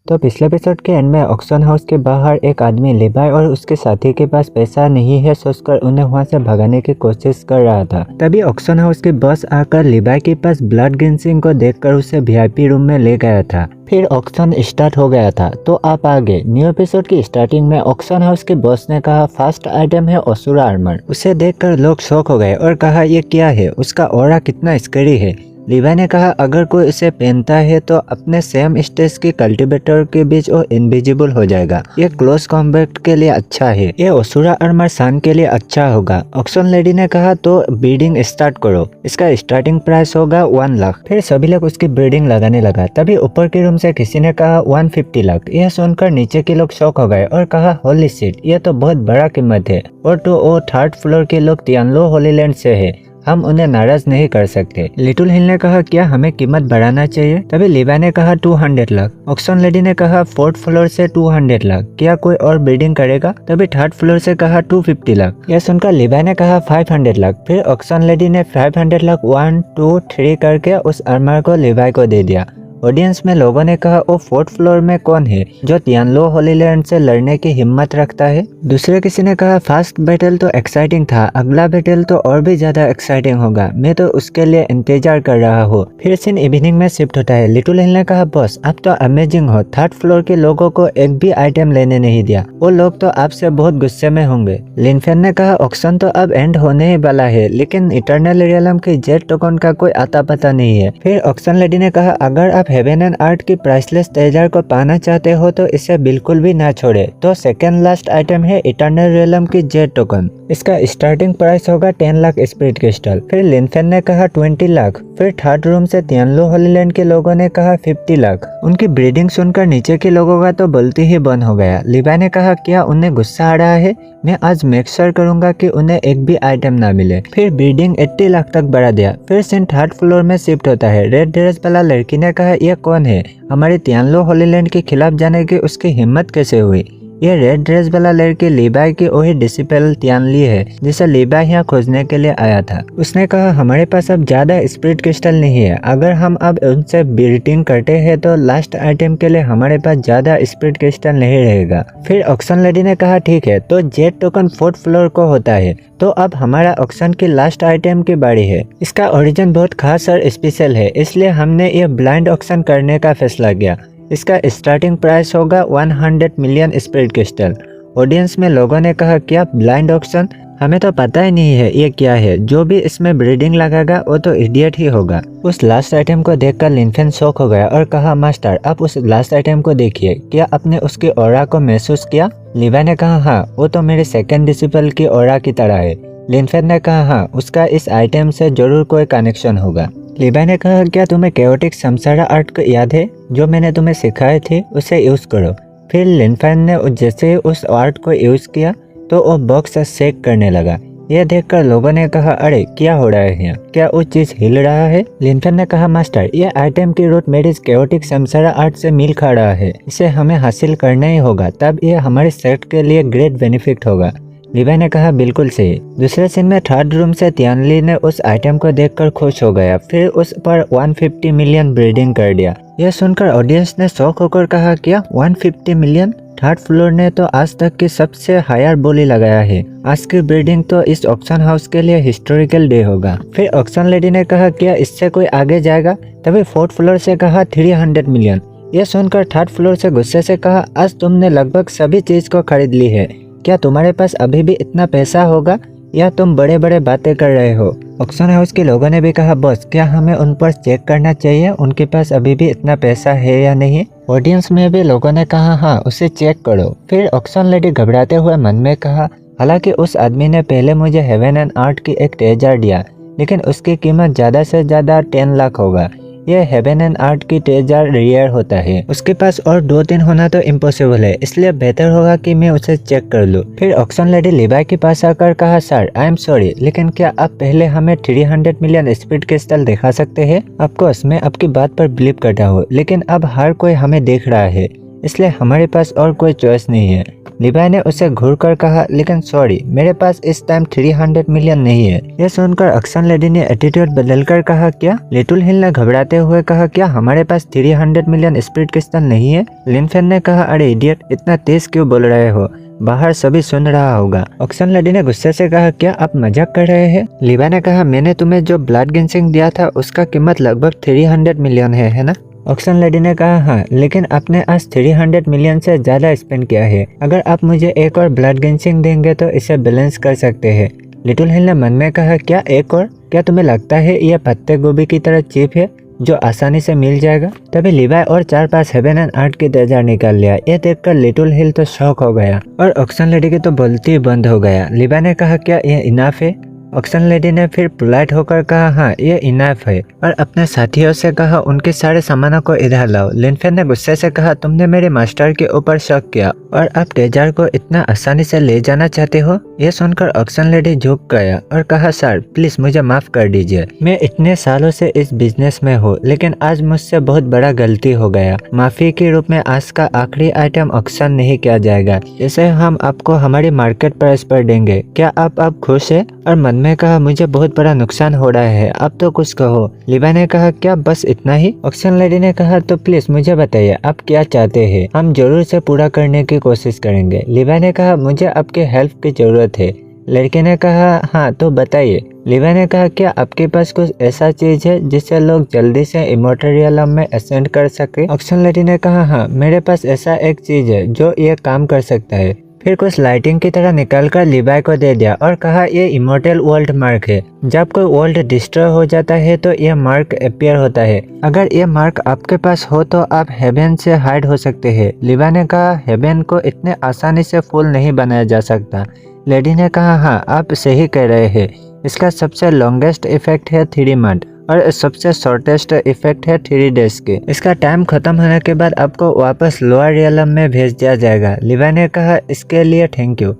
तो पिछले एपिसोड के एंड में ऑक्शन हाउस के बाहर एक आदमी लिबाई और उसके साथी के पास पैसा नहीं है सोचकर उन्हें वहां से भगाने की कोशिश कर रहा था। तभी ऑक्शन हाउस के बॉस आकर लिबाई के पास ब्लड गिंसिंग को देखकर उसे वीआईपी रूम में ले गया था। फिर ऑक्शन स्टार्ट हो गया था। तो आप आगे न्यू एपिसोड की स्टार्टिंग में ऑक्शन हाउस के बॉस ने कहा फर्स्ट आइटम है असुरा आर्मर। उसे देखकर लोग शॉक हो गए और कहा ये क्या है, उसका ऑरा कितना स्कैरी है। लिबाई ने कहा अगर कोई इसे पहनता है तो अपने सेम स्टेज के कल्टीवेटर के बीच वो इनविजिबल हो जाएगा। ये क्लोज कॉम्बैट के लिए अच्छा है, ये असुरा आर्मर सान के लिए अच्छा होगा। ऑक्शन लेडी ने कहा तो ब्रीडिंग स्टार्ट करो, इसका स्टार्टिंग प्राइस होगा 1 लाख। फिर सभी लोग उसकी ब्रीडिंग लगाने लगा। तभी ऊपर के रूम से किसी ने कहा 150 लाख। यह सुनकर नीचे के लोग शॉक हो गए और कहा होली शिट, ये तो बहुत बड़ा कीमत है। और तो वो थर्ड फ्लोर के लोग तियानलो होलीलैंड से है, हम उन्हें नाराज नहीं कर सकते। लिटिल हिल ने कहा क्या हमें कीमत बढ़ाना चाहिए। तभी लिबाई ने कहा 200 लाख। ऑक्शन लेडी ने कहा फोर्थ फ्लोर से 200 लाख, क्या कोई और बिल्डिंग करेगा। तभी थर्ड फ्लोर से कहा 250 लाख। यह सुनकर लिबाई ने कहा 500 लाख। फिर ऑक्शन लेडी ने 500 लाख 1 2 3 करके उस आर्मर को लिबाई को दे दिया। ऑडियंस में लोगों ने कहा वो फोर्थ फ्लोर में कौन है जो तियानलो होलीलैंड से लड़ने की हिम्मत रखता है। दूसरे किसी ने कहा फर्स्ट बैटल तो एक्साइटिंग था, अगला बैटल तो और भी ज्यादा एक्साइटिंग होगा, मैं तो उसके लिए इंतजार कर रहा हूँ। फिर सीन इवनिंग में शिफ्ट होता है। लिटिल हिल ने कहा बॉस आप तो अमेजिंग हो, थर्ड फ्लोर के लोगों को एक भी आइटम लेने नहीं दिया, वो लोग तो आपसे बहुत गुस्से में होंगे। लिनफेन ने कहा ऑक्शन तो अब एंड होने ही वाला है, लेकिन इटर्नल रियलम के जेट टोकन का कोई आता पता नहीं है। फिर ऑक्शन लेडी ने कहा अगर आप हेवन एंड अर्थ की प्राइसलेस ट्रेजर को पाना चाहते हो तो इसे बिल्कुल भी ना छोड़े। तो सेकेंड लास्ट आइटम है इटर्नल रियलम की जेट टोकन, इसका स्टार्टिंग प्राइस होगा 10 लाख स्पिरिट क्रिस्टल। फिर लिनफेन ने कहा 20 लाख। फिर थर्ड रूम से तियानलो होलीलैंड के लोगों ने कहा 50 लाख। उनकी ब्रीडिंग सुनकर नीचे के लोगों का तो बोलती ही बंद हो गया। लिबाई ने कहा क्या उन्हें गुस्सा आ रहा है, मैं आज मेक श्योर करूंगा कि उन्हें एक भी आइटम ना मिले। फिर ब्रीडिंग 80 लाख तक बढ़ा दिया। फिर सीन थर्ड फ्लोर में शिफ्ट होता है। रेड ड्रेस वाला लड़की ने कहा यह कौन है, हमारे तियानलो होलीलैंड के खिलाफ जाने की उसकी हिम्मत कैसे हुई। यह रेड ड्रेस वाला लड़की लिबाई की वही डिसिपल तियानली है जिसे लिबाई यहाँ खोजने के लिए आया था। उसने कहा हमारे पास अब ज्यादा स्पिरिट क्रिस्टल नहीं है, अगर हम अब उनसे ब्रीडिंग करते हैं तो लास्ट आइटम के लिए हमारे पास ज्यादा स्पिरिट क्रिस्टल नहीं रहेगा। फिर ऑक्शन लेडी ने कहा ठीक है, तो जेट टोकन फोर्थ फ्लोर को होता है, तो अब हमारा ऑक्शन की लास्ट आइटम की बारी है। इसका ओरिजिन बहुत खास और स्पेशल है, इसलिए हमने ये ब्लाइंड ऑक्शन करने का फैसला किया। इसका स्टार्टिंग प्राइस होगा 100 मिलियन स्पिरिट क्रिस्टल। ऑडियंस में लोगों ने कहा क्या ब्लाइंड ऑक्शन, हमें तो पता ही नहीं है ये क्या है, जो भी इसमें ब्रीडिंग लगाएगा वो तो इडियट ही होगा। उस लास्ट आइटम को देखकर लिनफेन शॉक हो गया और कहा मास्टर आप उस लास्ट आइटम को देखिए, क्या आपने उसकी ऑरा को महसूस किया। लिबाई ने कहा हाँ, वो तो मेरे सेकंड डिसिपल की ऑरा की तरह है। लिनफेन ने कहा हाँ, उसका इस आइटम से जरूर कोई कनेक्शन होगा। लिबाई ने कहा क्या तुम्हें केओटिक समसारा आर्ट को याद है, जो मैंने तुम्हें सिखाए थे उसे यूज करो। फिर लिनफेन ने जैसे उस आर्ट को यूज किया तो वो बॉक्स शेक करने लगा। यह देखकर लोगों ने कहा अरे क्या हो रहा है यहाँ, क्या वो चीज हिल रहा है। लिनफेन ने कहा मास्टर यह आइटम की रूट मेरी केओटिक समसारा आर्ट से मिल खा रहा है, इसे हमें हासिल करना ही होगा, तब यह हमारे सेट के लिए ग्रेट बेनिफिट होगा। लिबाई ने कहा बिल्कुल सही। दूसरे सीन में थर्ड रूम से तियानली ने उस आइटम को देखकर खुश हो गया, फिर उस पर 150 मिलियन ब्रीडिंग कर दिया। यह सुनकर ऑडियंस ने शौक होकर कहा क्या 150 मिलियन, थर्ड फ्लोर ने तो आज तक की सबसे हायर बोली लगाया है, आज की ब्रीडिंग तो इस ऑक्शन हाउस के लिए हिस्टोरिकल डे होगा। फिर ऑक्शन लेडी ने कहा क्या इससे कोई आगे जाएगा। तभी फोर्थ फ्लोर से कहा 300 मिलियन। यह सुनकर थर्ड फ्लोर से गुस्से से कहा आज तुमने लगभग सभी चीज को खरीद ली है, क्या तुम्हारे पास अभी भी इतना पैसा होगा या तुम बड़े बड़े बातें कर रहे हो। ऑक्शन हाउस के लोगों ने भी कहा बॉस क्या हमें उन पर चेक करना चाहिए, उनके पास अभी भी इतना पैसा है या नहीं। ऑडियंस में भी लोगों ने कहा हाँ उसे चेक करो। फिर ऑक्शन लेडी घबराते हुए मन में कहा हालांकि उस आदमी ने पहले मुझे हेवन एंड अर्थ की एक ट्रेजर दिया, लेकिन उसकी कीमत ज्यादा से ज्यादा 10 लाख होगा। यह हेवन एंड अर्थ की ट्रेजर रेयर होता है, उसके पास और 2-3 होना तो इम्पॉसिबल है, इसलिए बेहतर होगा कि मैं उसे चेक कर लूं। फिर ऑक्शन लेडी लिबाई के पास आकर कहा सर आई एम सॉरी, लेकिन क्या आप पहले हमें 300 मिलियन स्पिरिट क्रिस्टल दिखा सकते हैं। ऑफकोर्स मैं आपकी बात पर बिलीव करता हूँ, लेकिन अब हर कोई हमें देख रहा है, इसलिए हमारे पास और कोई चॉइस नहीं है। लिबाई ने उसे घूर कर कहा, लेकिन सॉरी, मेरे पास इस टाइम 300 मिलियन नहीं है। यह सुनकर ऑक्सन लेडी ने एटीट्यूड बदलकर कहा, क्या? लिटिल हिल ने घबराते हुए कहा, क्या हमारे पास 300 मिलियन स्पिरिट क्रिस्टल नहीं है? लिन फेन ने कहा, अरे इडियट, इतना तेज क्यों बोल रहे हो? बाहर सभी सुन रहा होगा। ऑक्सन लेडी ने गुस्से से कहा, क्या आप मजाक कर रहे हैं? लिबाई ने कहा, मैंने तुम्हें जो ब्लड गिंसिंग दिया था उसका कीमत लगभग 300 मिलियन है ना? ऑक्सन लेडी ने कहा, हाँ, लेकिन आपने आज 300 मिलियन से ज्यादा स्पेंड किया है। अगर आप मुझे एक और ब्लड गिंसिंग देंगे तो इसे बैलेंस कर सकते हैं। लिटिल हिल ने मन में कहा, क्या एक और? क्या तुम्हें लगता है यह पत्ते गोभी की तरह चीप है जो आसानी से मिल जाएगा? तभी लिबाई और 4-5 हेवन एंड आर्ट की तेजार निकाल लिया। यह देखकर लिटिल हिल तो शॉक हो गया और ऑक्सन लेडी की तो बोलती ही बंद हो गया। लिबाई ने कहा, क्या यह इनाफ है? ऑक्सन लेडी ने फिर पोलाइट होकर कहा, हाँ, ये इनाफ है, और अपने साथियों से कहा, उनके सारे सामानों को इधर लाओ। लिन फेन ने गुस्से से कहा, तुमने मेरे मास्टर के ऊपर शक किया और अब तेजार को इतना आसानी से ले जाना चाहते हो? यह सुनकर ऑक्सन लेडी झुक गया और कहा, सर प्लीज मुझे माफ कर दीजिए। मैं इतने सालों से इस बिजनेस में हूँ, लेकिन आज मुझसे बहुत बड़ा गलती हो गया। माफी के रूप में आज का आखिरी आइटम ऑक्शन नहीं किया जाएगा। इसे हम आपको हमारी मार्केट प्राइस पर देंगे। क्या आप अब खुश है? और मन में कहा, मुझे बहुत बड़ा नुकसान हो रहा है, अब तो कुछ कहो। लिबाई ने कहा, क्या बस इतना ही? ऑक्सन लेडी ने कहा, तो प्लीज मुझे बताइए आप क्या चाहते हैं, हम जरूर से पूरा करने की कोशिश करेंगे। लिबाई ने कहा, मुझे आपके हेल्प की जरूरत है। लड़के ने कहा, हाँ तो बताइए। लिबाई ने कहा, क्या आपके पास कुछ ऐसा चीज है जिससे लोग जल्दी से इमॉर्टल रियलम में असेंड कर सके? ऑक्सन लेडी ने कहा, हाँ, मेरे पास ऐसा एक चीज है जो ये काम कर सकता है। फिर कुछ लाइटिंग की तरह निकालकर लिबाई को दे दिया और कहा, ये इमॉर्टल वर्ल्ड मार्क है। जब कोई वर्ल्ड डिस्ट्रॉय हो जाता है तो यह मार्क अपीयर होता है। अगर ये मार्क आपके पास हो तो आप हेवन से हाइड हो सकते हैं। लिबाई ने कहा, हेवन को इतने आसानी से फुल नहीं बनाया जा सकता। लेडी ने कहा, हाँ, आप सही कह रहे हैं। इसका सबसे लॉन्गेस्ट इफेक्ट है 3 मंथ और सबसे शॉर्टेस्ट इफेक्ट है 3 डेज के। इसका टाइम खत्म होने के बाद आपको वापस लोअर रियलम में भेज दिया जाएगा। लिबाई ने कहा, इसके लिए थैंक यू।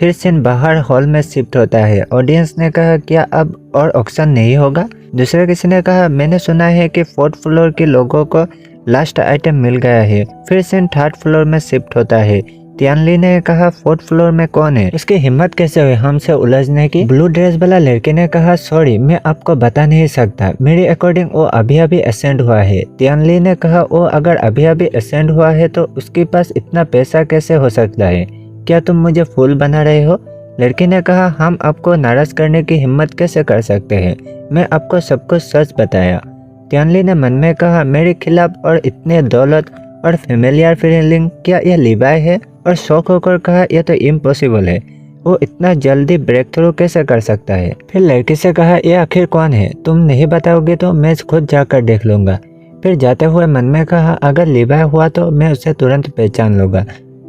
फिर सीन बाहर हॉल में शिफ्ट होता है। ऑडियंस ने कहा, क्या अब और ऑक्शन नहीं होगा? दूसरे किसी ने कहा, मैंने सुना है कि 4th फ्लोर के लोगों को लास्ट आइटम मिल गया है। फिर सीन 3rd फ्लोर में शिफ्ट होता है। तियानली ने कहा, 4th फ्लोर में कौन है? इसकी हिम्मत कैसे हुई हमसे उलझने की? ब्लू ड्रेस वाला लड़के ने कहा, सॉरी, मैं आपको बता नहीं सकता। मेरे अकॉर्डिंग वो अभी अभी असेंड हुआ है। तियानली ने कहा, वो अगर अभी अभी असेंड हुआ है तो उसके पास इतना पैसा कैसे हो सकता है? क्या तुम मुझे फूल बना रहे हो? लड़की ने कहा, हम आपको नाराज करने की हिम्मत कैसे कर सकते हैं? मैं आपको सब कुछ सच बताया। तियानली ने मन में कहा, मेरे खिलाफ और इतने दौलत और फेमिलियर फीलिंग, क्या यह लिबाई है? और शौक होकर कहा, यह तो इम्पॉसिबल है। वो इतना जल्दी ब्रेक थ्रू कैसे कर सकता है? फिर लड़की से कहा, यह आखिर कौन है? तुम नहीं बताओगे तो मैं खुद जाकर देख लूंगा। फिर जाते हुए मन में कहा, अगर लिबाई हुआ तो मैं उसे तुरंत पहचान लूंगा।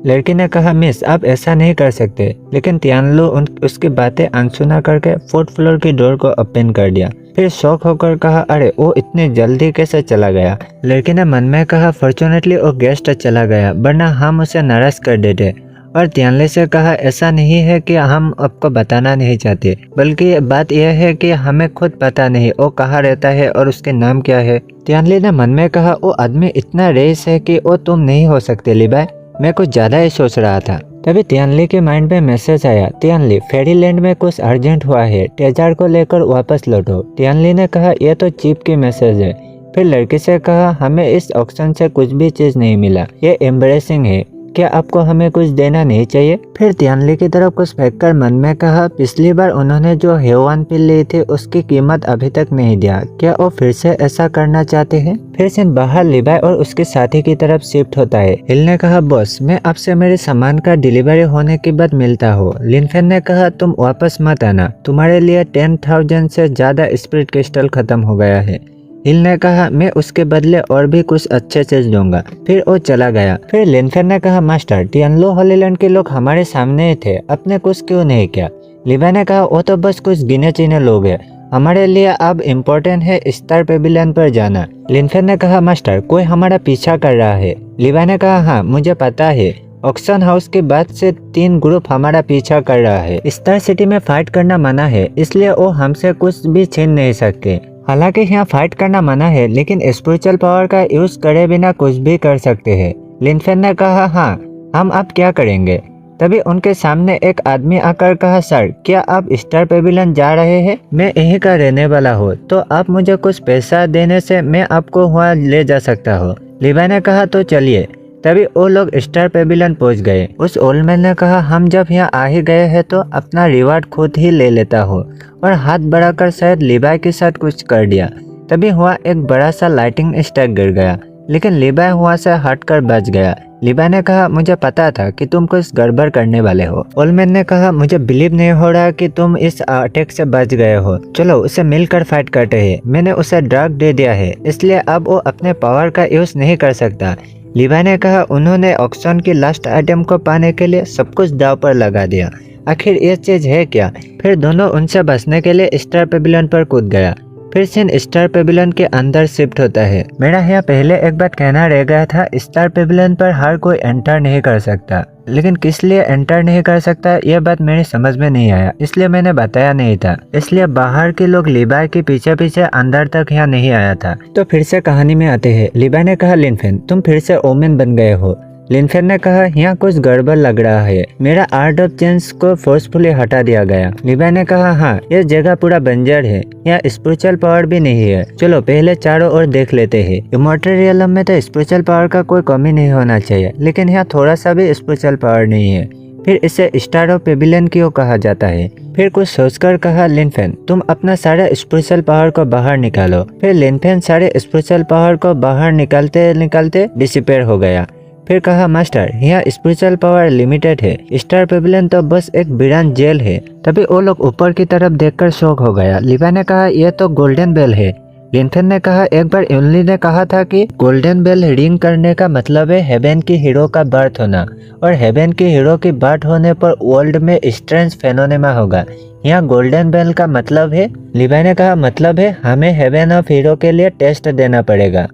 लड़की ने कहा, मिस आप ऐसा नहीं कर सकते। लेकिन तियानलू उसकी बातें अनसुना करके 4th फ्लोर की डोर को ओपन कर दिया। फिर शौक होकर कहा, अरे वो इतनी जल्दी कैसे चला गया? लड़की ने मन में कहा, फॉर्चुनेटली वो गेस्ट चला गया, वरना हम उसे नाराज कर देते। और तियानली से कहा, ऐसा नहीं है कि हम आपको बताना नहीं चाहते, बल्कि बात यह है कि हमें खुद पता नहीं वो कहाँ रहता है और उसके नाम क्या है। तियानली ने मन में कहा, वो आदमी इतना रेस है कि वो तुम नहीं हो सकते लिबाई। मैं कुछ ज्यादा ही सोच रहा था। तभी तियानली के माइंड में मैसेज आया, तियानली, फेरीलैंड में कुछ अर्जेंट हुआ है, तेजार को लेकर वापस लौटो। तियानली ने कहा, यह तो चीप की मैसेज है। फिर लड़की से कहा, हमें इस ऑक्शन से कुछ भी चीज नहीं मिला, ये एम्बरेसिंग है। क्या आपको हमें कुछ देना नहीं चाहिए? फिर तियानली की तरफ कुछ फेंककर मन में कहा, पिछली बार उन्होंने जो हेवान पिल ली थी उसकी कीमत अभी तक नहीं दिया, क्या वो फिर से ऐसा करना चाहते हैं? फिर सीन बाहर लिबाई और उसके साथी की तरफ शिफ्ट होता है। हिल ने कहा, बॉस मैं आपसे मेरे सामान का डिलीवरी होने के बाद मिलता हूँ। लिन फेन ने कहा, तुम वापस मत आना, तुम्हारे लिए 10,000 से ज्यादा स्पिरिट क्रिस्टल खत्म हो गया है। हिल ने कहा, मैं उसके बदले और भी कुछ अच्छे चीज दूंगा। फिर वो चला गया। फिर लिन फेन ने कहा, मास्टर टियानलो हॉलीलैंड के लोग हमारे सामने ही थे, अपने कुछ क्यों नहीं किया? लिबाई ने कहा, वो तो बस कुछ गिने चुने लोग हैं, हमारे लिए अब इम्पोर्टेंट है स्टार पेविलियन पर जाना। लिन फेन ने कहा, मास्टर कोई हमारा पीछा कर रहा है। लिबाई ने कहा, हाँ मुझे पता है, ऑक्शन हाउस के बाद से 3 ग्रुप हमारा पीछा कर रहा है। स्टार सिटी में फाइट करना मना है, इसलिए वो हमसे कुछ भी छीन नहीं सकते। हालांकि यहाँ फाइट करना मना है, लेकिन स्पिरिचुअल पावर का यूज करे बिना कुछ भी कर सकते हैं। लिनफेन ने कहा हाँ, हम अब क्या करेंगे? तभी उनके सामने एक आदमी आकर कहा, सर क्या आप स्टार पेविलियन जा रहे हैं? मैं यहीं का रहने वाला हूँ, तो आप मुझे कुछ पैसा देने से मैं आपको वहाँ ले जा सकता हूँ। लीवाई ने कहा तो चलिए। तभी वो लोग स्टार पेविलियन पहुँच गए। उस ओल्ड मैन ने कहा, हम जब यहाँ आ ही गए हैं तो अपना रिवार्ड खुद ही ले लेता हूँ, और हाथ बढ़ाकर शायद लीवाई के साथ कुछ कर दिया। तभी वहाँ एक बड़ा सा लाइटिंग स्टैक गिर गया, लेकिन लीवाई वहाँ से हटकर बच गया। लीवाई ने कहा, मुझे पता था कि तुम कुछ गड़बड़ करने वाले हो। ओल्ड मैन ने कहा, मुझे बिलीव नहीं हो रहा कि तुम इस अटैक से बच गए हो। चलो उसे मिलकर फाइट करते हैं। मैंने उसे ड्रग दे दिया है, इसलिए अब वो अपने पावर का यूज नहीं कर सकता। लीवाई ने कहा, उन्होंने ऑक्शन की लास्ट आइटम को पाने के लिए सब कुछ दांव पर लगा दिया। आखिर ये चीज है क्या? फिर दोनों उनसे बचने के लिए स्टार पेविलियन पर कूद गया। फिर सीन स्टार पेविलियन के अंदर शिफ्ट होता है। मेरा यहाँ पहले एक बात कहना रह गया था, स्टार पेविलियन पर हर कोई एंटर नहीं कर सकता, लेकिन किस लिए एंटर नहीं कर सकता यह बात मेरी समझ में नहीं आया, इसलिए मैंने बताया नहीं था। इसलिए बाहर के लोग लीवाई के पीछे पीछे अंदर तक यहाँ नहीं आया था। तो फिर से कहानी में आते हैं। लीवाई ने कहा, लिनफेन तुम फिर से ओमेन बन गए हो। लिनफेन ने कहा, यहाँ कुछ गड़बड़ लग रहा है, मेरा आर्ट ऑफ चेंज को फोर्सफुली हटा दिया गया। लीवाई ने कहा, हाँ ये जगह पूरा बंजर है, यहाँ स्पिरिचुअल पावर भी नहीं है। चलो पहले चारों ओर देख लेते हैं। इमॉर्टल रियलम में तो स्पिरिचुअल पावर का कोई कमी नहीं होना चाहिए, लेकिन यहाँ थोड़ा सा भी स्पिरिचुअल पावर नहीं है। फिर इसे स्टार ऑफ पेविलियन क्यों कहा जाता है? फिर कुछ सोचकर कहा, लिनफेन तुम अपना सारा स्पिरिचुअल पावर को बाहर निकालो। फिर लिनफेन सारे स्पिरिचुअल पावर को बाहर निकालते निकालते डिसिपेयर हो गया। फिर कहा, मास्टर यहाँ स्पिरिचुअल पावर लिमिटेड है, स्टार पेविलियन तो बस एक वीरान जेल है। तभी वो लोग ऊपर की तरफ देखकर शॉक हो गया। लीवाई ने कहा, यह तो गोल्डन बेल है। लिनफेन ने कहा, एक बार इमली ने कहा था कि गोल्डन बेल रिंग करने का मतलब है हेवन की हीरो का बर्थ होना, और हेवन की हीरो की बर्थ होने पर वर्ल्ड में स्ट्रेंज फेनोनेमा होगा। यहाँ गोल्डन बेल का मतलब है? लीवाई ने कहा, मतलब है हमें हेवन ऑफ हीरो के लिए टेस्ट देना पड़ेगा।